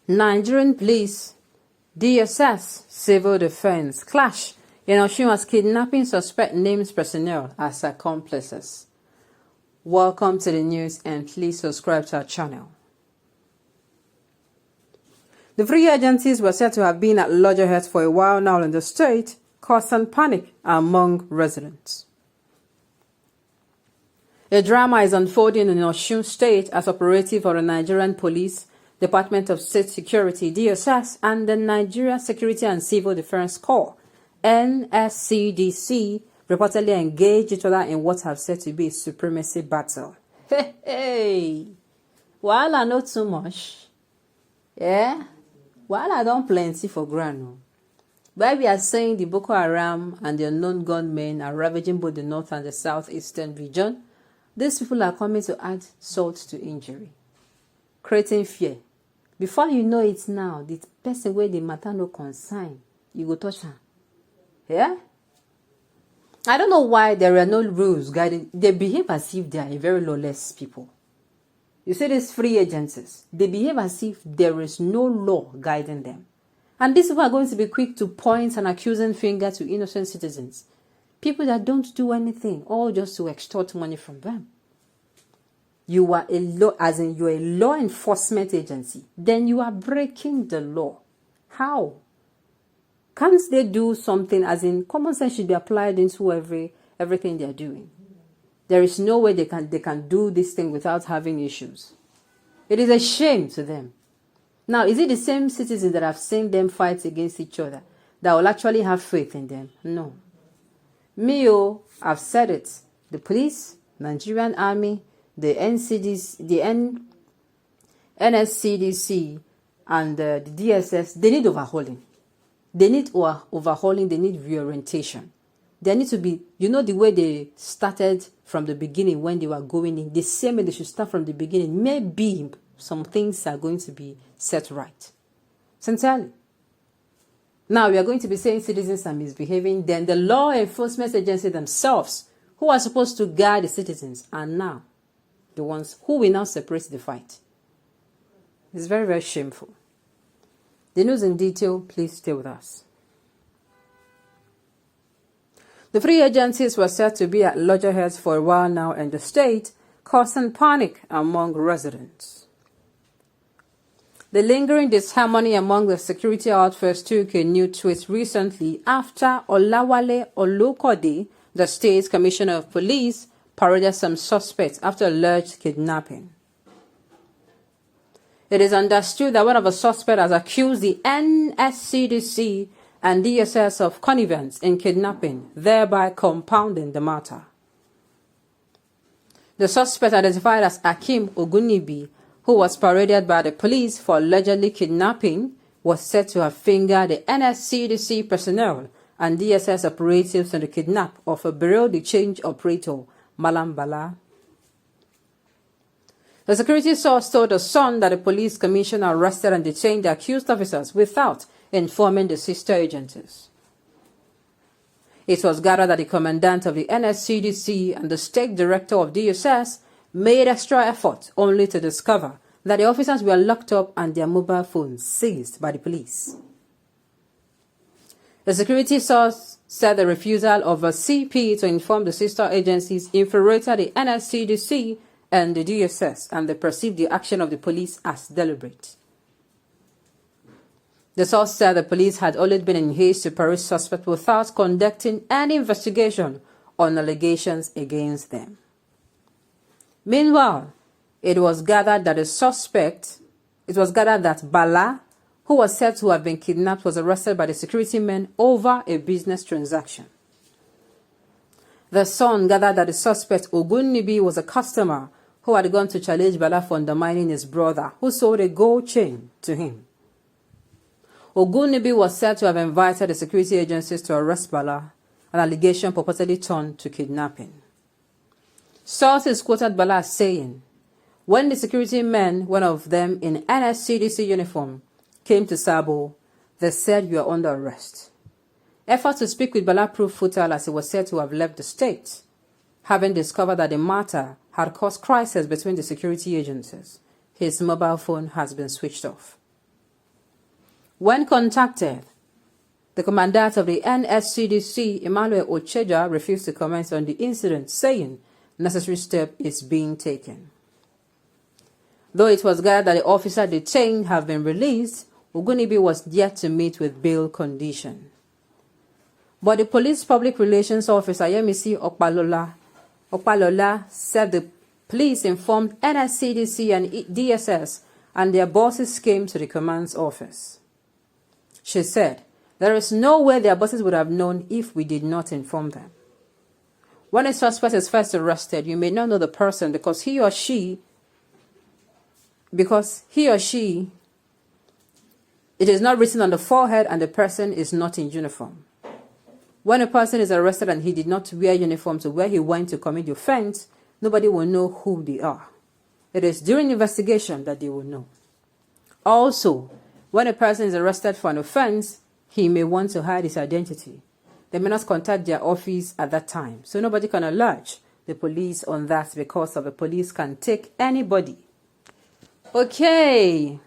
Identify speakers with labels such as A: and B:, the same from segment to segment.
A: Nigerian police, DSS, civil defense clash in Osun as kidnapping suspect names personnel as accomplices. Welcome to the news and please subscribe to our channel. The three agencies were said to have been at loggerheads for a while now in the state, causing panic among residents. A drama is unfolding in Osun State as operative of the Nigerian Police, Department of State Security (DSS) and the Nigeria Security and Civil Defense Corps (NSCDC) reportedly engaged each other in what have said to be a supremacy battle. Hey, while I know too much, yeah, while I don't plenty for ground. But we are saying the Boko Haram and the unknown gunmen are ravaging both the north and the southeastern region. These people are coming to add salt to injury, creating fear. Before you know it now, the person where the matter no concern, you go touch her. Yeah? I don't know why there are no rules guiding. They behave as if they are a very lawless people. You see these free agencies, they behave as if there is no law guiding them. And these people are going to be quick to point an accusing finger to innocent citizens. People that don't do anything, all just to extort money from them. You are a law, as in you're a law enforcement agency, then you are breaking the law. How? Can't they do something, as in common sense should be applied into everything they're doing? There is no way they can do this thing without having issues. It is a shame to them. Now, is it the same citizens that have seen them fight against each other that will actually have faith in them? No. I've said it. The police, Nigerian Army, the NSCDC, and the DSS, they need overhauling. They need overhauling, they need reorientation. They need to be, the way they started from the beginning when they were going in, the same way they should start from the beginning. Maybe some things are going to be set right. Sincerely. Now we are going to be saying citizens are misbehaving, then the law enforcement agency themselves, who are supposed to guide the citizens, are now the ones who will now separate the fight. It's very, very shameful. The news in detail, please stay with us. The three agencies were said to be at loggerheads for a while now in the state, causing panic among residents. The lingering disharmony among the security outfits took a new twist recently after Olawale Olukode, the state's commissioner of police, paraded some suspects after alleged kidnapping. It is understood that one of the suspects has accused the NSCDC and DSS of connivance in kidnapping, thereby compounding the matter. The suspect, identified as Akim Ogunibi, who was paraded by the police for allegedly kidnapping, was said to have fingered the NSCDC personnel and DSS operatives in the kidnap of a bureau de change operator, Malam Bala. The security source told the Sun that the police commissioner arrested and detained the accused officers without informing the sister agencies. It was gathered that the commandant of the NSCDC and the state director of DSS made extra effort only to discover that the officers were locked up and their mobile phones seized by the police. The security source said the refusal of a CP to inform the sister agencies infuriated the NSCDC and the DSS, and they perceived the action of the police as deliberate. The source said the police had always been in haste to pursue suspects without conducting any investigation on allegations against them. Meanwhile, it was gathered that Bala, who was said to have been kidnapped, was arrested by the security men over a business transaction. The Sun gathered that the suspect Ogunibi was a customer who had gone to challenge Bala for undermining his brother, who sold a gold chain to him. Ogunibi was said to have invited the security agencies to arrest Bala, an allegation purportedly turned to kidnapping. Sources quoted Bala as saying, "When the security men, one of them in NSCDC uniform, came to Sabo, they said you are under arrest." Efforts to speak with Bala proved futile as he was said to have left the state, having discovered that the matter had caused crisis between the security agencies. His mobile phone has been switched off. When contacted, the commandant of the NSCDC, Emmanuel Ocheja, refused to comment on the incident, saying necessary step is being taken. Though it was gathered that the officer detained have been released, Ogunibi was yet to meet with bail condition. But the police public relations officer, Yemisi Opalola, said the police informed NSCDC and DSS and their bosses came to the command's office. She said, there is no way their bosses would have known if we did not inform them. When a suspect is first arrested, you may not know the person because he or she, it is not written on the forehead and the person is not in uniform. When a person is arrested and he did not wear uniform to where he went to commit the offense, nobody will know who they are. It is during investigation that they will know. Also, when a person is arrested for an offense, he may want to hide his identity. They may not contact their office at that time, so nobody can allege the police on that because of the police can take anybody. Okay.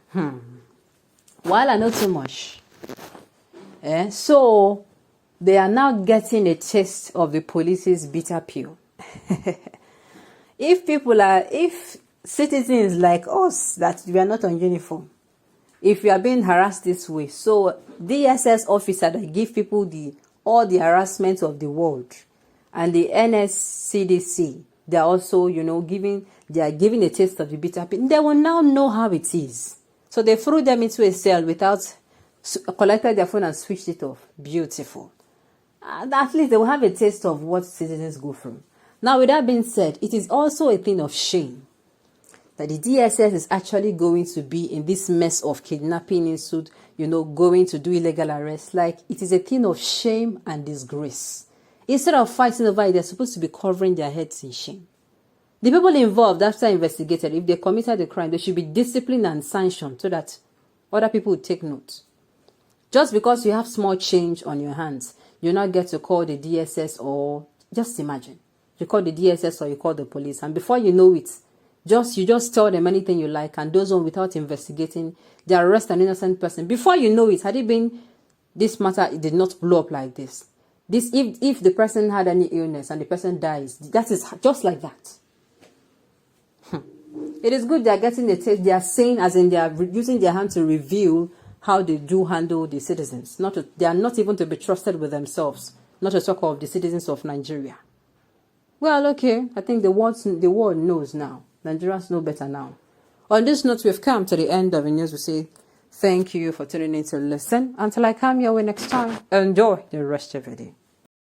A: While I know too much. So, they are now getting a taste of the police's bitter pill. If citizens like us that we are not on uniform, if we are being harassed this way, so DSS officer that give people all the harassment of the world, and the NSCDC, they are also, giving a taste of the bitter pill. They will now know how it is. So they threw them into a cell without collected their phone and switched it off. Beautiful. At least they will have a taste of what citizens go through. Now, with that being said, it is also a thing of shame that the DSS is actually going to be in this mess of kidnapping ensued, going to do illegal arrests. Like, it is a thing of shame and disgrace. Instead of fighting over it, they're supposed to be covering their heads in shame. The people involved, after investigated, if they committed a crime, they should be disciplined and sanctioned so that other people would take note. Just because you have small change on your hands, you not get to call the DSS or just imagine. You call the DSS or you call the police, and before you know it, you just tell them anything you like, and those on without investigating, they arrest an innocent person. Before you know it, had it been this matter, it did not blow up like this. If the person had any illness and the person dies, that is just like that. It is good they are getting the taste. They are saying, as in they are using their hand to reveal how they do handle the citizens. They are not even to be trusted with themselves. Not to talk of the citizens of Nigeria. Well, okay, I think the world knows now. Nigerians know better now. On this note, we've come to the end of the news. We say thank you for tuning in to listen. Until I come your way next time, enjoy the rest of the day.